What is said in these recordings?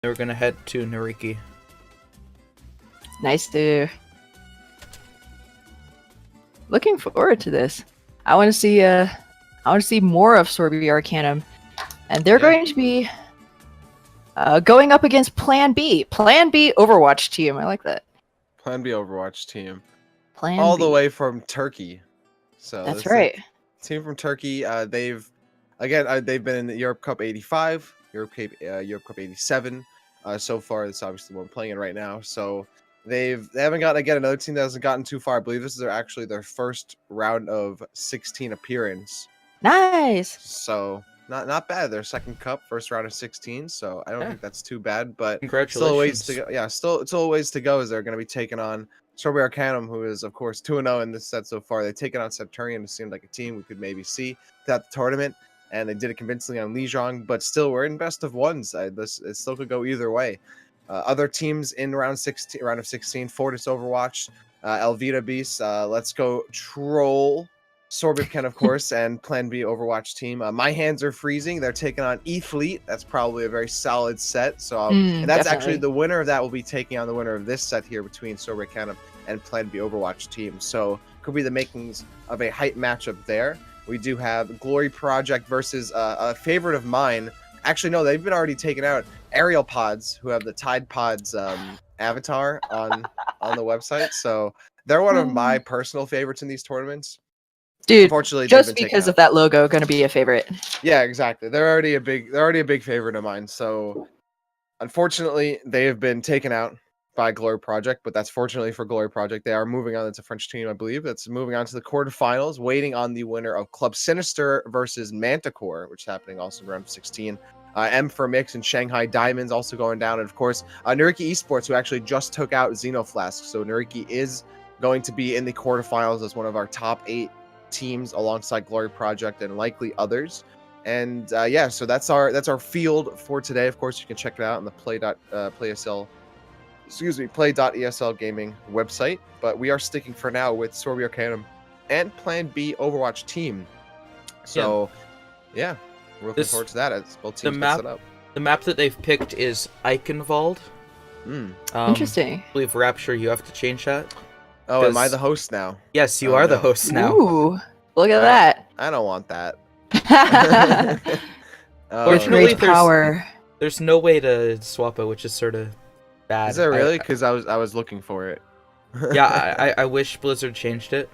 We're gonna head to Nariki. Nice, dude. Looking forward to this. I want to see more of Sørby Arcanum, and they're going to be going up against Plan B Overwatch team. I like that. Plan B Overwatch team. Plan all B. the way from Turkey. So That's right. Team from Turkey. They've been in the Europe Cup 85, Europe Cup 87. So far, that's obviously what I'm playing in right now. So they haven't gotten another team that hasn't gotten too far. I believe this is actually their first round of 16 appearance. Nice. So not bad. Their second cup, first round of 16. So I don't think that's too bad. But Congratulations. still a ways to go. Yeah, still a ways to go as they're going to be taking on Sørby Arcanum, who is of course 2-0 in this set so far. They've taken on Septurion. It seemed like a team we could maybe see throughout the tournament, and they did it convincingly on Lijiang. But still, we're in best of ones. It still could go either way. Other teams in round of 16, Fortis Overwatch, Elvita Beast, Let's Go Troll, Sørby, of course, and Plan B Overwatch team. My Hands Are Freezing. They're taking on E-Fleet. That's probably a very solid set. So, and that's definitely. actually the winner of that will be taking on the winner of this set here between Sørby Arcanum and Plan B Overwatch team. So, could be the makings of a hype matchup there. We do have Glory Project versus a favorite of mine. Actually, no, they've been already taken out. Aerial Pods, who have the Tide Pods avatar on the website. So they're one of my personal favorites in these tournaments. Dude, unfortunately, just because of that logo, going to be a favorite. Yeah, exactly. They're already a big favorite of mine. So unfortunately, they have been taken out by Glory Project, but that's fortunately for Glory Project. They are moving on. It's a French team, I believe. That's moving on to the quarterfinals, waiting on the winner of Club Sinister versus Manticore, which is happening also in round 16. M for Mix and Shanghai Diamonds also going down. And of course, Nariki Esports, who actually just took out Xenoflask. So Nariki is going to be in the quarterfinals as one of our top 8 teams alongside Glory Project and likely others. And yeah, so that's our field for today. Of course, you can check it out on the play.esl gaming website. But we are sticking for now with Sørby Arcanum and Plan B Overwatch team. So yeah. We're looking forward to that as both teams get set up. The map that they've picked is Eichenwald. Interesting. I believe Rapture, you have to change that. Oh, am I the host now? Yes, you are the host now. Ooh, look at that. I don't want that. Fortunately, power. There's no way to swap it, which is sort of bad. Is there really? Because I was looking for it. Yeah, I wish Blizzard changed it.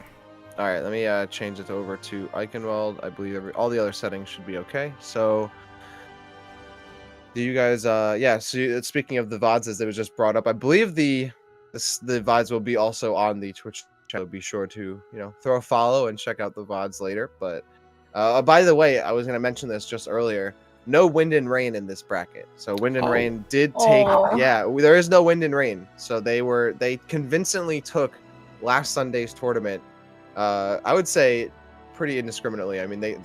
All right, let me change it over to Eichenwald. I believe all the other settings should be okay. So, do you guys? Yeah. So speaking of the VODs, as it was just brought up, I believe the VODs will be also on the Twitch channel. Be sure to throw a follow and check out the VODs later. But by the way, I was gonna mention this just earlier. No Wind and Rain in this bracket. So Wind and Rain did take. Yeah, there is no Wind and Rain. So they convincingly took last Sunday's tournament. I would say pretty indiscriminately. I mean, they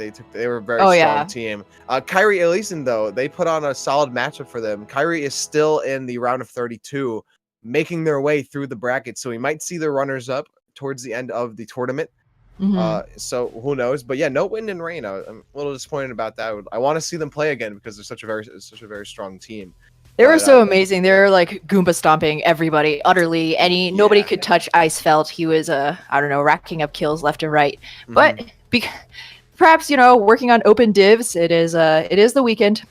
were a very strong team. Kyrie Elysian, though, they put on a solid matchup for them. Kyrie is still in the round of 32, making their way through the bracket. So we might see the runners up towards the end of the tournament. So who knows? But yeah, no Wind and Rain. I'm a little disappointed about that. I want to see them play again because they're such a very strong team. They were so amazing. They were like Goomba stomping everybody utterly. Nobody could touch Icefeld. He was racking up kills left and right. But perhaps working on open divs. It is the weekend.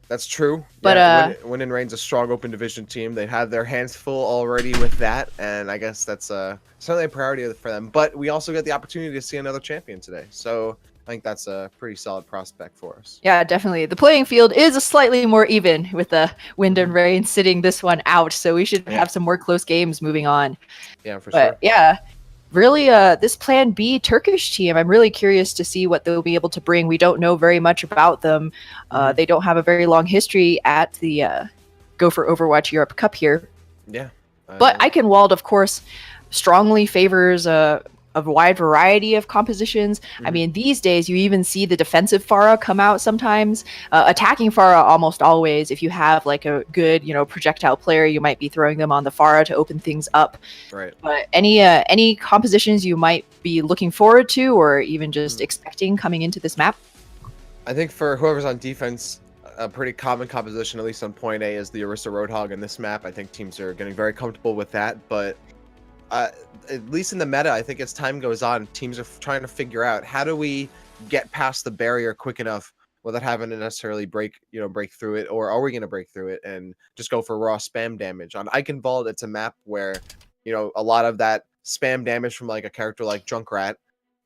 That's true. But Wind and Rain's a strong open division team. They have their hands full already with that, and I guess that's certainly a priority for them. But we also get the opportunity to see another champion today. So I think that's a pretty solid prospect for us. Yeah, definitely. The playing field is slightly more even with the Wind and Rain sitting this one out, so we should have some more close games moving on. Yeah, for sure. Yeah, really, this Plan B Turkish team, I'm really curious to see what they'll be able to bring. We don't know very much about them. They don't have a very long history at the Go for Overwatch Europe Cup here. Yeah. But Eichenwald, of course, strongly favors a wide variety of compositions. I mean, these days you even see the defensive Pharah come out sometimes. Attacking Pharah almost always. If you have like a good, projectile player, you might be throwing them on the Pharah to open things up. Right. But any compositions you might be looking forward to, or even just expecting coming into this map? I think for whoever's on defense, a pretty common composition, at least on point A, is the Orisa Roadhog in this map. I think teams are getting very comfortable with that, but at least in the meta, I think as time goes on, teams are trying to figure out how do we get past the barrier quick enough without having to necessarily break through it, or are we going to break through it and just go for raw spam damage? On Eichenwald, it's a map where, a lot of that spam damage from like a character like Junkrat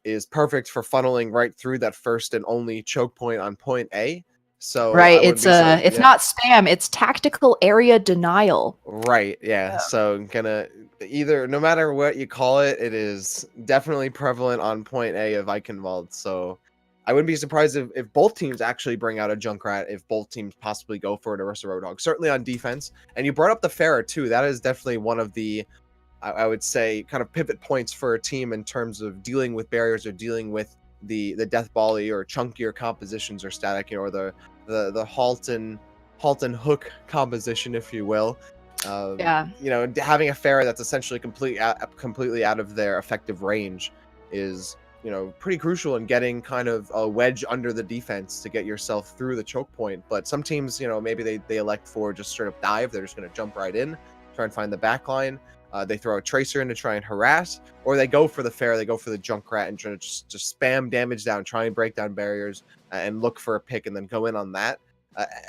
is perfect for funneling right through that first and only choke point on point A. So right, it's not spam, it's tactical area denial. Right, yeah. So no matter what you call it, it is definitely prevalent on point A of Eichenwald. So I wouldn't be surprised if both teams actually bring out a Junkrat, if both teams possibly go for an Orisa Roadhog, certainly on defense. And you brought up the Pharah too. That is definitely one of the, I would say, kind of pivot points for a team in terms of dealing with barriers or dealing with the death volley or chunkier compositions or static, or the halt and hook composition, if you will. Having a Pharah that's essentially completely out of their effective range is pretty crucial in getting kind of a wedge under the defense to get yourself through the choke point. But some teams, maybe they elect for just straight up dive. They're just going to jump right in, try and find the back line. They throw a tracer in to try and harass, or they go for the Pharah, they go for the Junkrat and try to just spam damage down, try and break down barriers and look for a pick and then go in on that.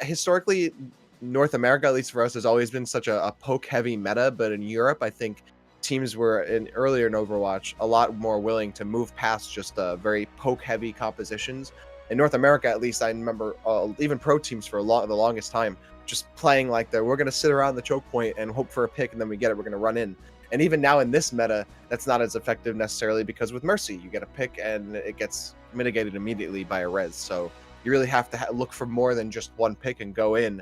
Historically, North America, at least for us, has always been such a poke heavy meta, but in Europe, I think teams were earlier in Overwatch a lot more willing to move past just very poke heavy compositions. In North America, at least, I remember even pro teams for the longest time just playing like we're going to sit around the choke point and hope for a pick, and then we get it, we're going to run in. And even now in this meta, that's not as effective necessarily, because with Mercy, you get a pick and it gets mitigated immediately by a res. So you really have to look for more than just one pick and go in,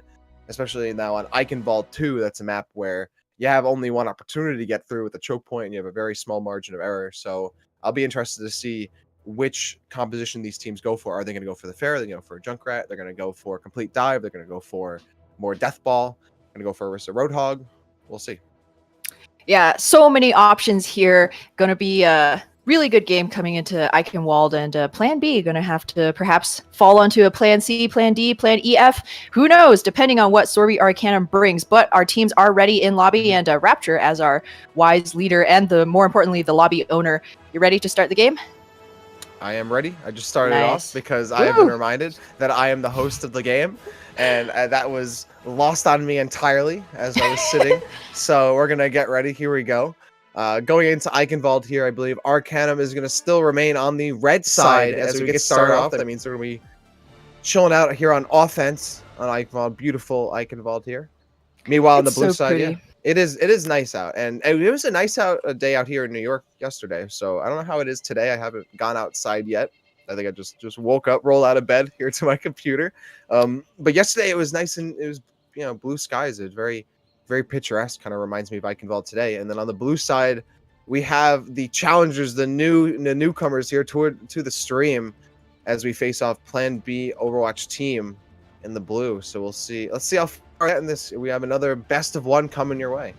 especially now on Eichenwald 2. That's a map where you have only one opportunity to get through with the choke point, and you have a very small margin of error. So I'll be interested to see which composition these teams go for. Are they going to go for the Pharah? They're going to go for a Junkrat? They're going to go for a complete dive? They're going to go for more death ball? They're going to go for Orisa Roadhog? We'll see. Yeah, so many options here. Going to be a really good game coming into Eichenwald, and Plan B going to have to perhaps fall onto a Plan C, Plan D, Plan EF. Who knows, depending on what Sørby Arcanum brings. But our teams are ready in lobby, and Rapture, as our wise leader and more importantly, the lobby owner, you ready to start the game? I am ready. I just started off because I have been reminded that I am the host of the game, and that was lost on me entirely as I was sitting. So we're going to get ready. Here we go. Going into Eichenwald here, I believe Arcanum is going to still remain on the red side as we get started off. That means they're going to be chilling out here on offense on Eichenwald. Beautiful Eichenwald here. Meanwhile, on the blue side, yeah, it is nice out. And it was a nice day out here in New York yesterday. So I don't know how it is today. I haven't gone outside yet. I think I just woke up, rolled out of bed here to my computer. But yesterday it was nice, and it was blue skies. It was very, very picturesque. Kind of reminds me of Eichenwald today. And then on the blue side, we have the challengers, the newcomers here to the stream, as we face off Plan B Overwatch team in the blue. So we'll see. Let's see how far in this. We have another best of one coming your way.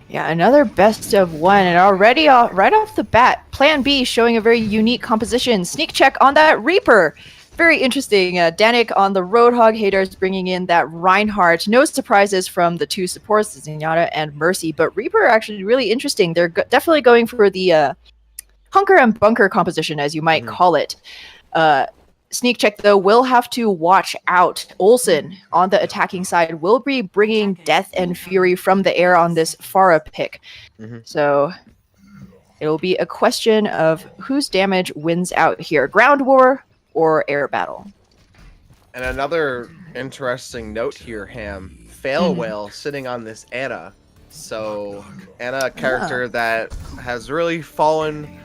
Yeah, another best of one, and already right off the bat, Plan B showing a very unique composition. Sneak check on that Reaper. Very interesting. Danik on the Roadhog, Hader's bringing in that Reinhardt. No surprises from the two supports, Zenyatta and Mercy, but Reaper actually really interesting. They're definitely going for the hunker and bunker composition, as you might call it. Sneak check, though, will have to watch out. Olsen on the attacking side will be bringing death and fury from the air on this Pharah pick. So it'll be a question of whose damage wins out here, ground war or air battle. And another interesting note here, Ham. Fail Whale sitting on this Ana. So Ana, a character that has really fallen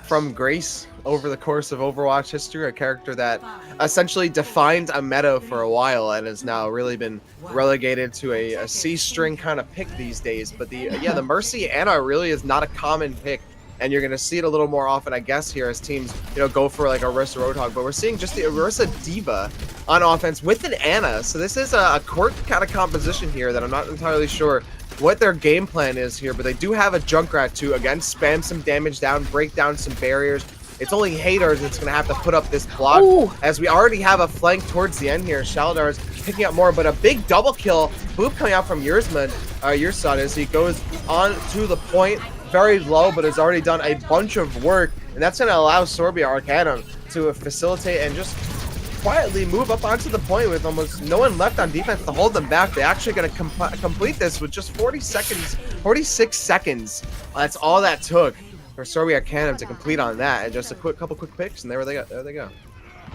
from grace over the course of Overwatch history, a character that essentially defined a meta for a while and has now really been relegated to a C-string kind of pick these days. But the Mercy Ana really is not a common pick, and you're going to see it a little more often, I guess, here as teams go for like a Orisa Roadhog. But we're seeing just the Orisa Diva on offense with an Ana. So this is a court kind of composition here that I'm not entirely sure what their game plan is here, but they do have a Junkrat to, again, spam some damage down, break down some barriers, It's only Haters that's going to have to put up this block. Ooh. As we already have a flank towards the end here. Shaladar is picking up more, but a big double kill. Boop coming out from Yursad as he goes on to the point. Very low, but has already done a bunch of work. And that's going to allow Sørby Arcanum to facilitate and just quietly move up onto the point with almost no one left on defense to hold them back. They're actually going to complete this with just 46 seconds. That's all that took for Sørby Arcanum to complete on that, and just a couple quick picks, and there they go.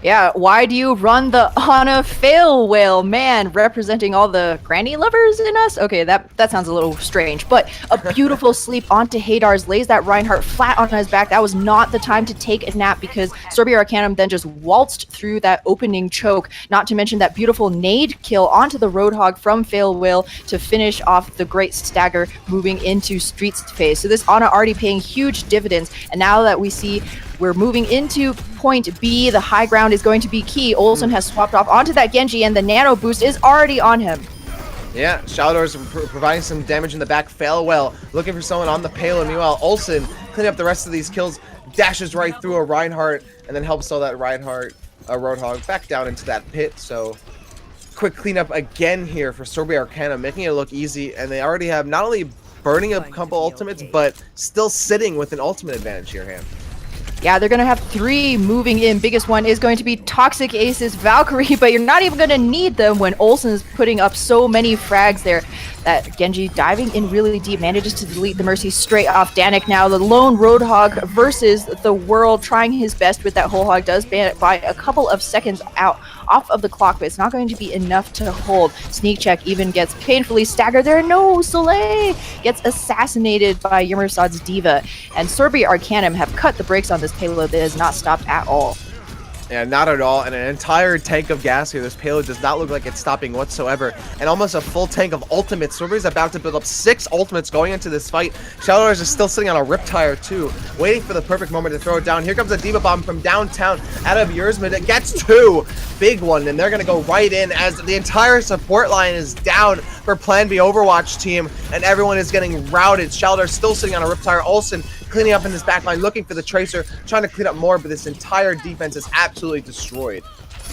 Yeah, why do you run the on a fail whale? Man, representing all the granny lovers in us? Okay, that sounds a little strange, but a beautiful sleep onto Haydars, lays that Reinhardt flat on his back. That was not the time to take a nap because Sørby Arcanum then just waltzed through that opening choke, not to mention that beautiful nade kill onto the Roadhog from fail whale to finish off the great stagger moving into Streets phase. So this Ana already paying huge dividends, and now that we see we're moving into point B, the high ground is going to be key. Olsen has swapped off onto that Genji, and the nano boost is already on him. Yeah, Shalador's providing some damage in the back. Fail well, looking for someone on the payload. Meanwhile, Olsen cleaning up the rest of these kills, dashes right through a Reinhardt, and then helps all that Reinhardt Roadhog back down into that pit. So quick cleanup again here for Sørby Arcanum, making it look easy, and they already have not only burning a couple ultimates, but still sitting with an ultimate advantage here, Ham. Yeah, they're going to have 3 moving in. Biggest one is going to be Toxic Ace's Valkyrie, but you're not even going to need them when Olsen's putting up so many frags there. That Genji diving in really deep, manages to delete the Mercy straight off Danik now. The lone Roadhog versus the world, trying his best with that whole hog, does ban it by a couple of seconds out off of the clock, but it's not going to be enough to hold. Sneak check even gets painfully staggered there. No, Soleil gets assassinated by Yumursad's Diva, and Sørby Arcanum have cut the brakes on this payload that has not stopped at all. Yeah, not at all. And an entire tank of gas here. This payload does not look like it's stopping whatsoever. And almost a full tank of ultimates. Sørby's about to build up 6 ultimates going into this fight. Shaladar is still sitting on a Riptire too, waiting for the perfect moment to throw it down. Here comes a Diva Bomb from downtown out of Yursad. It gets 2. Big one, and they're going to go right in as the entire support line is down for Plan B Overwatch team, and everyone is getting routed. Shaladar still sitting on a Riptire. Olsen cleaning up in his back line, looking for the Tracer, trying to clean up more, but this entire defense is absolutely destroyed.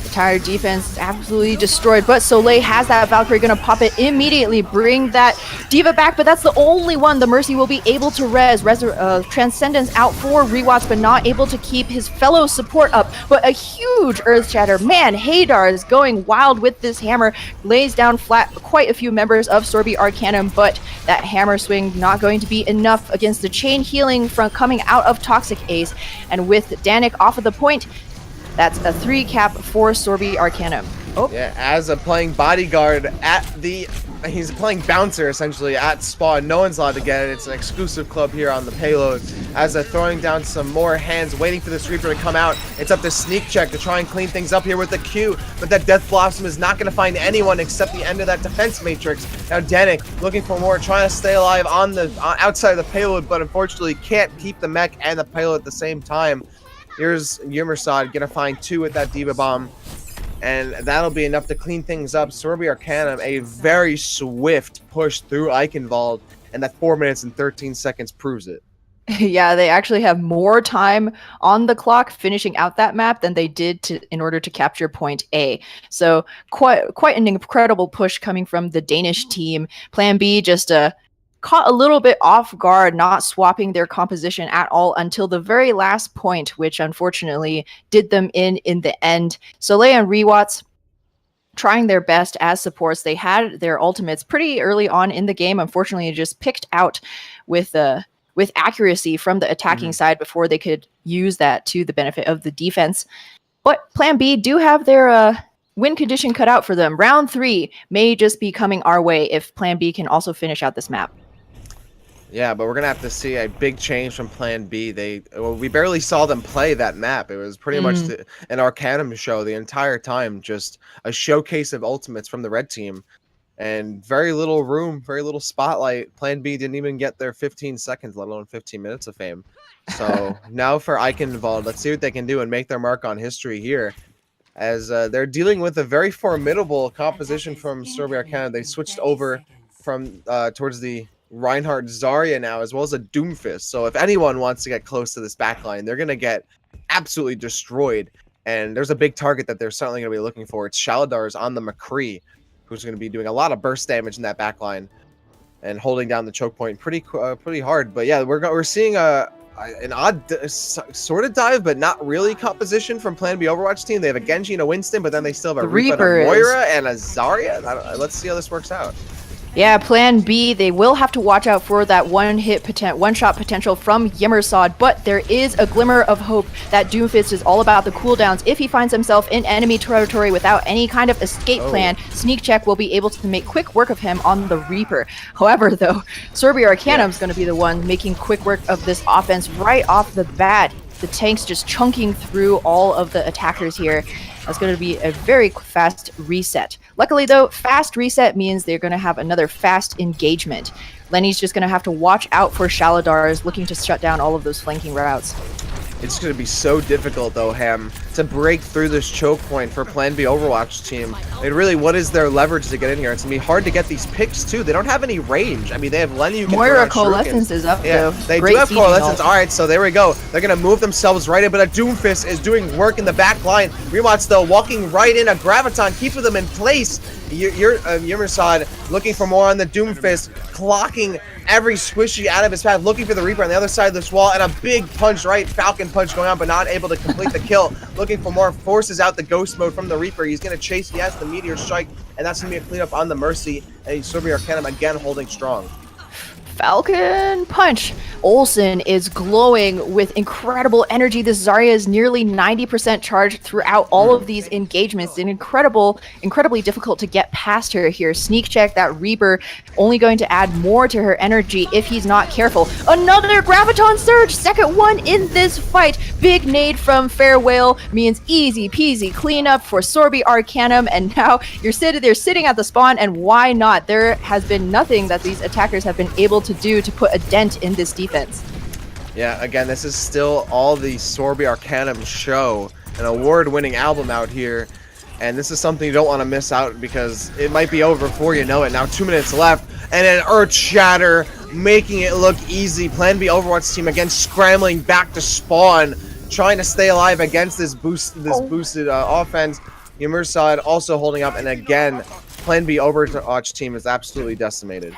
Entire defense is absolutely destroyed, but Soleil has that Valkyrie, gonna pop it immediately, bring that Diva back, but that's the only one the Mercy will be able to res. Transcendence out for Rewatch, but not able to keep his fellow support up, but a huge Earth Shatter. Man, Haydar is going wild with this hammer, lays down flat quite a few members of Sørby Arcanum, but that hammer swing not going to be enough against the chain healing from coming out of Toxic Ace, and with Danik off of the point, that's a 3 cap for Sørby Arcanum. Oh. Yeah, as a playing bodyguard he's playing bouncer essentially at Spawn. No one's allowed to get it. It's an exclusive club here on the payload. As they're throwing down some more hands, waiting for this Reaper to come out. It's up to Sneak Check to try and clean things up here with the Q, but that Death Blossom is not going to find anyone except the end of that defense matrix. Now Danik looking for more, trying to stay alive on the outside of the payload, but unfortunately can't keep the mech and the payload at the same time. Here's Yumurad gonna find 2 with that Diva Bomb, and that'll be enough to clean things up. Sørby Arcanum, a very swift push through Eichenwald, and that 4 minutes and 13 seconds proves it. Yeah, they actually have more time on the clock finishing out that map than they did in order to capture point A. So quite an incredible push coming from the Danish team. Plan B just caught a little bit off guard, not swapping their composition at all until the very last point, which unfortunately did them in the end. Soleil and Rewatts trying their best as supports. They had their ultimates pretty early on in the game. Unfortunately, just picked out with accuracy from the attacking side before they could use that to the benefit of the defense. But Plan B do have their win condition cut out for them. Round 3 may just be coming our way if Plan B can also finish out this map. Yeah, but we're gonna have to see a big change from Plan B. We barely saw them play that map. It was pretty much an Arcanum show the entire time, just a showcase of ultimates from the red team, and very little room, very little spotlight. Plan B didn't even get their 15 seconds, let alone 15 minutes of fame. So now for Eichenwald, let's see what they can do and make their mark on history here, as they're dealing with a very formidable composition from Sørby Arcanum. They switched over from towards the Reinhardt Zarya now, as well as a Doomfist. So if anyone wants to get close to this backline, they're going to get absolutely destroyed. And there's a big target that they're certainly going to be looking for. It's Shaladar's on the McCree, who's going to be doing a lot of burst damage in that back line and holding down the choke point pretty hard. But yeah, we're seeing an odd sort of dive, but not really composition from Plan B Overwatch team. They have a Genji and a Winston, but then they still have a Reaper, a Moira, and a Zarya. Let's see how this works out. Yeah, Plan B, they will have to watch out for that one-shot potential from Yimmersod, but there is a glimmer of hope that Doomfist is all about the cooldowns. If he finds himself in enemy territory without any kind of escape plan, Sneak Check will be able to make quick work of him on the Reaper. However, though, Sørby Arcanum is going to be the one making quick work of this offense right off the bat. The tanks just chunking through all of the attackers here. That's going to be a very fast reset. Luckily, though, fast reset means they're going to have another fast engagement. Lenny's just going to have to watch out for Shaladars looking to shut down all of those flanking routes. It's going to be so difficult, though, Ham, to break through this choke point for Plan B Overwatch team. Really, what is their leverage to get in here? It's going to be hard to get these picks, too. They don't have any range. I mean, they have Lenny who can Moira Coalescence is up, though. They do have Coalescence. All right, so there we go. They're going to move themselves right in, but a Doomfist is doing work in the back line. Remots, though, walking right in. A Graviton, keeping them in place. Yimmersod looking for more on the Doomfist, clocking every squishy out of his path, looking for the Reaper on the other side of this wall, and a big punch, right? Falcon punch going on, but not able to complete the kill. Looking for more, forces out the ghost mode from the Reaper. He's going to chase, he has the Meteor Strike, and that's going to be a cleanup on the Mercy, and Sørby Arcanum again holding strong. Falcon punch. Olsen is glowing with incredible energy. This Zarya is nearly 90% charged throughout all of these engagements. And incredibly difficult to get past her here. Sneak Check, that Reaper, only going to add more to her energy if he's not careful. Another Graviton Surge, second one in this fight. Big nade from Farewell means easy peasy cleanup for Sørby Arcanum. And now they're sitting at the spawn, and why not? There has been nothing that these attackers have been able to do to put a dent in this defense. Yeah, again, this is still all the Sørby Arcanum show, an award-winning album out here, and this is something you don't want to miss out because it might be over before you know it. Now 2 minutes left, and an Earth Shatter making it look easy. Plan B Overwatch team again scrambling back to spawn, trying to stay alive against this boosted offense. Yimmersod also holding up, and again, Plan B Overwatch team is absolutely decimated.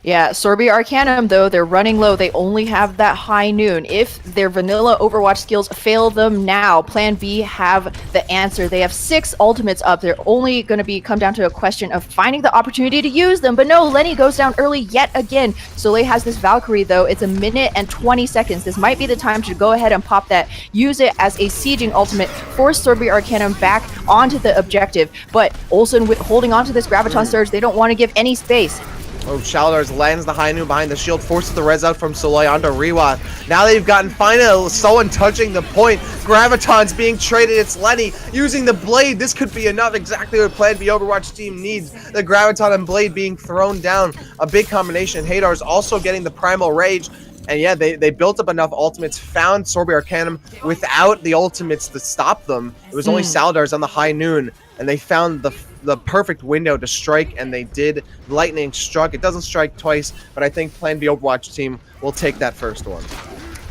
Yeah, Sørby Arcanum, though, they're running low. They only have that high noon. If their vanilla Overwatch skills fail them now, Plan B have the answer. They have 6 ultimates up. They're only going to come down to a question of finding the opportunity to use them. But no, Lenny goes down early yet again. Soleil has this Valkyrie, though. It's 1 minute and 20 seconds. This might be the time to go ahead and pop that. Use it as a sieging ultimate. Force Sørby Arcanum back onto the objective. But Olsen holding onto this Graviton Surge. They don't want to give any space. Oh, Shaladars lands the high noon behind the shield, forces the res out from Soleil onto Rewa. Now they've gotten finally someone touching the point. Graviton's being traded. It's Lenny using the blade. This could be enough. Exactly what Plan B Overwatch team needs. The Graviton and blade being thrown down. A big combination. Hadar's also getting the primal rage. And yeah, they built up enough ultimates, found Sørby Arcanum without the ultimates to stop them. It was only Saladars on the high noon, and they found the perfect window to strike, and they did. Lightning struck. It doesn't strike twice, but I think Plan B Overwatch team will take that first one.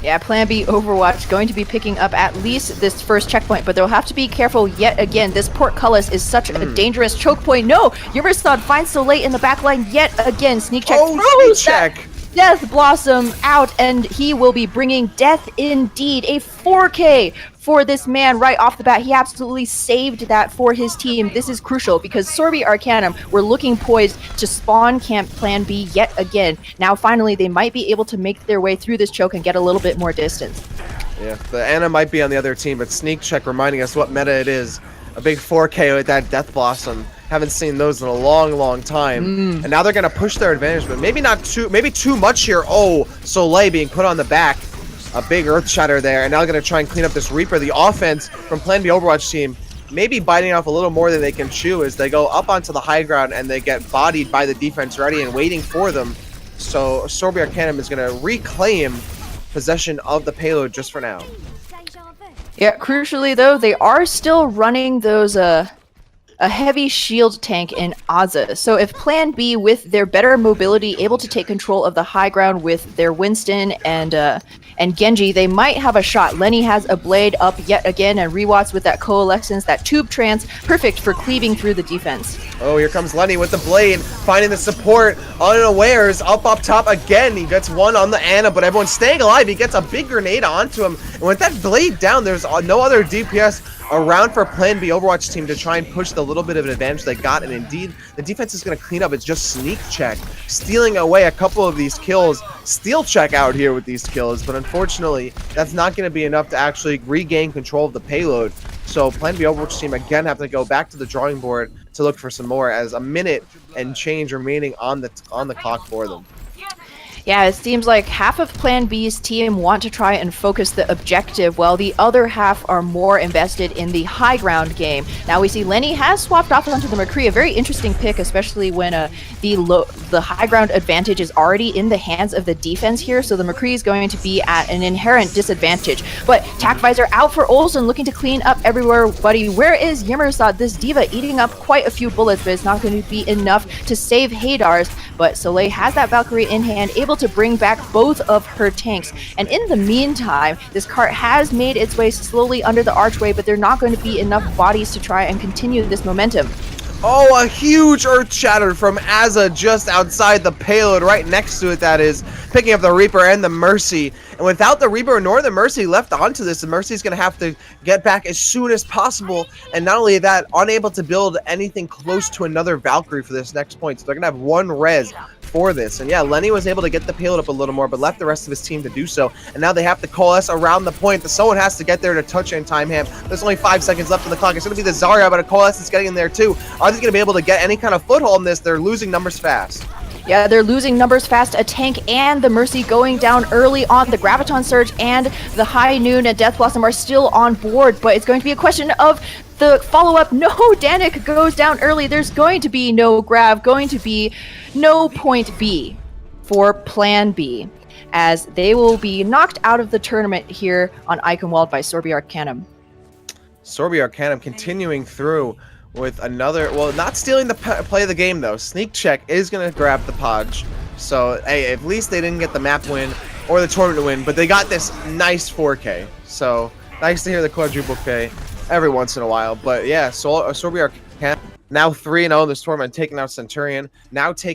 Yeah, Plan B Overwatch going to be picking up at least this first checkpoint, but they'll have to be careful yet again. This portcullis is such a dangerous choke point. No, Yimmersod finds Soleil in the backline yet again. Sneak Check throws that Death Blossom out, and he will be bringing death indeed. A 4K for this man right off the bat. He absolutely saved that for his team. This is crucial because Sørby Arcanum were looking poised to spawn camp Plan B yet again. Now finally they might be able to make their way through this choke and get a little bit more distance. Yeah, the Ana might be on the other team, but Sneak Check reminding us what meta it is. A big 4K with that Death Blossom. Haven't seen those in a long time. And now they're going to push their advantage, but maybe too much here. Oh, Soleil being put on the back. A big Earth Shatter there, and now they're going to try and clean up this Reaper. The offense from Plan B Overwatch team maybe biting off a little more than they can chew as they go up onto the high ground and they get bodied by the defense ready and waiting for them. So Sørby Arcanum is going to reclaim possession of the payload just for now. Yeah, crucially though, they are still running those a heavy shield tank in Aza. So if Plan B, with their better mobility, able to take control of the high ground with their Winston and Genji, they might have a shot. Lenny has a blade up yet again, and Rewatts with that coalescence, that tube trance, perfect for cleaving through the defense. Oh, here comes Lenny with the blade, finding the support, unawares, up top again. He gets one on the Ana, but everyone's staying alive. He gets a big grenade onto him, and with that blade down, there's no other DPS around for Plan B Overwatch team to try and push the little bit of an advantage they got, and indeed, the defense is going to clean up. It's just Sneak Check, stealing away a couple of these kills, Steal Check out here with these kills, but unfortunately, that's not going to be enough to actually regain control of the payload. So Plan B Overwatch team again have to go back to the drawing board to look for some more, as a minute and change remaining on the clock for them. Yeah, it seems like half of Plan B's team want to try and focus the objective, while the other half are more invested in the high ground game. Now we see Lenny has swapped off onto the McCree, a very interesting pick, especially when the high ground advantage is already in the hands of the defense here, so the McCree is going to be at an inherent disadvantage. But TacVisor out for Olsen, looking to clean up everywhere, buddy. Where is Yimmersad? This D.Va eating up quite a few bullets, but it's not going to be enough to save Haydars. But Soleil has that Valkyrie in hand, able to bring back both of her tanks. And in the meantime, this cart has made its way slowly under the archway, but there are not going to be enough bodies to try and continue this momentum. Oh, a huge Earth Shatter from Aza just outside the payload, right next to it, that is, picking up the Reaper and the Mercy. And without the Reaper nor the Mercy left onto this, the Mercy is going to have to get back as soon as possible. And not only that, unable to build anything close to another Valkyrie for this next point. So they're going to have one res for this. And yeah, Lenny was able to get the payload up a little more, but left the rest of his team to do so. And now they have to coalesce around the point. Someone has to get there to touch in time ham. There's only 5 seconds left on the clock. It's going to be the Zarya, but a coalesce is getting in there too. Are they going to be able to get any kind of foothold in this? They're losing numbers fast. Yeah, they're losing numbers fast. A tank and the Mercy going down early on. The Graviton Surge and the High Noon and Death Blossom are still on board, but it's going to be a question of the follow-up. No, Danik goes down early. There's going to be no grab, going to be no point B for Plan B, as they will be knocked out of the tournament here on Eichenwald by Sørby Arcanum. Sørby Arcanum continuing through with another, well, not stealing the play of the game though. Sneak Check is going to grab the Podge. So, hey, at least they didn't get the map win or the tournament win, but they got this nice 4K. So, nice to hear the quadruple K every once in a while. But yeah, Sørby Arcanum now 3-0 in this tournament, taking out Centurion. Now taking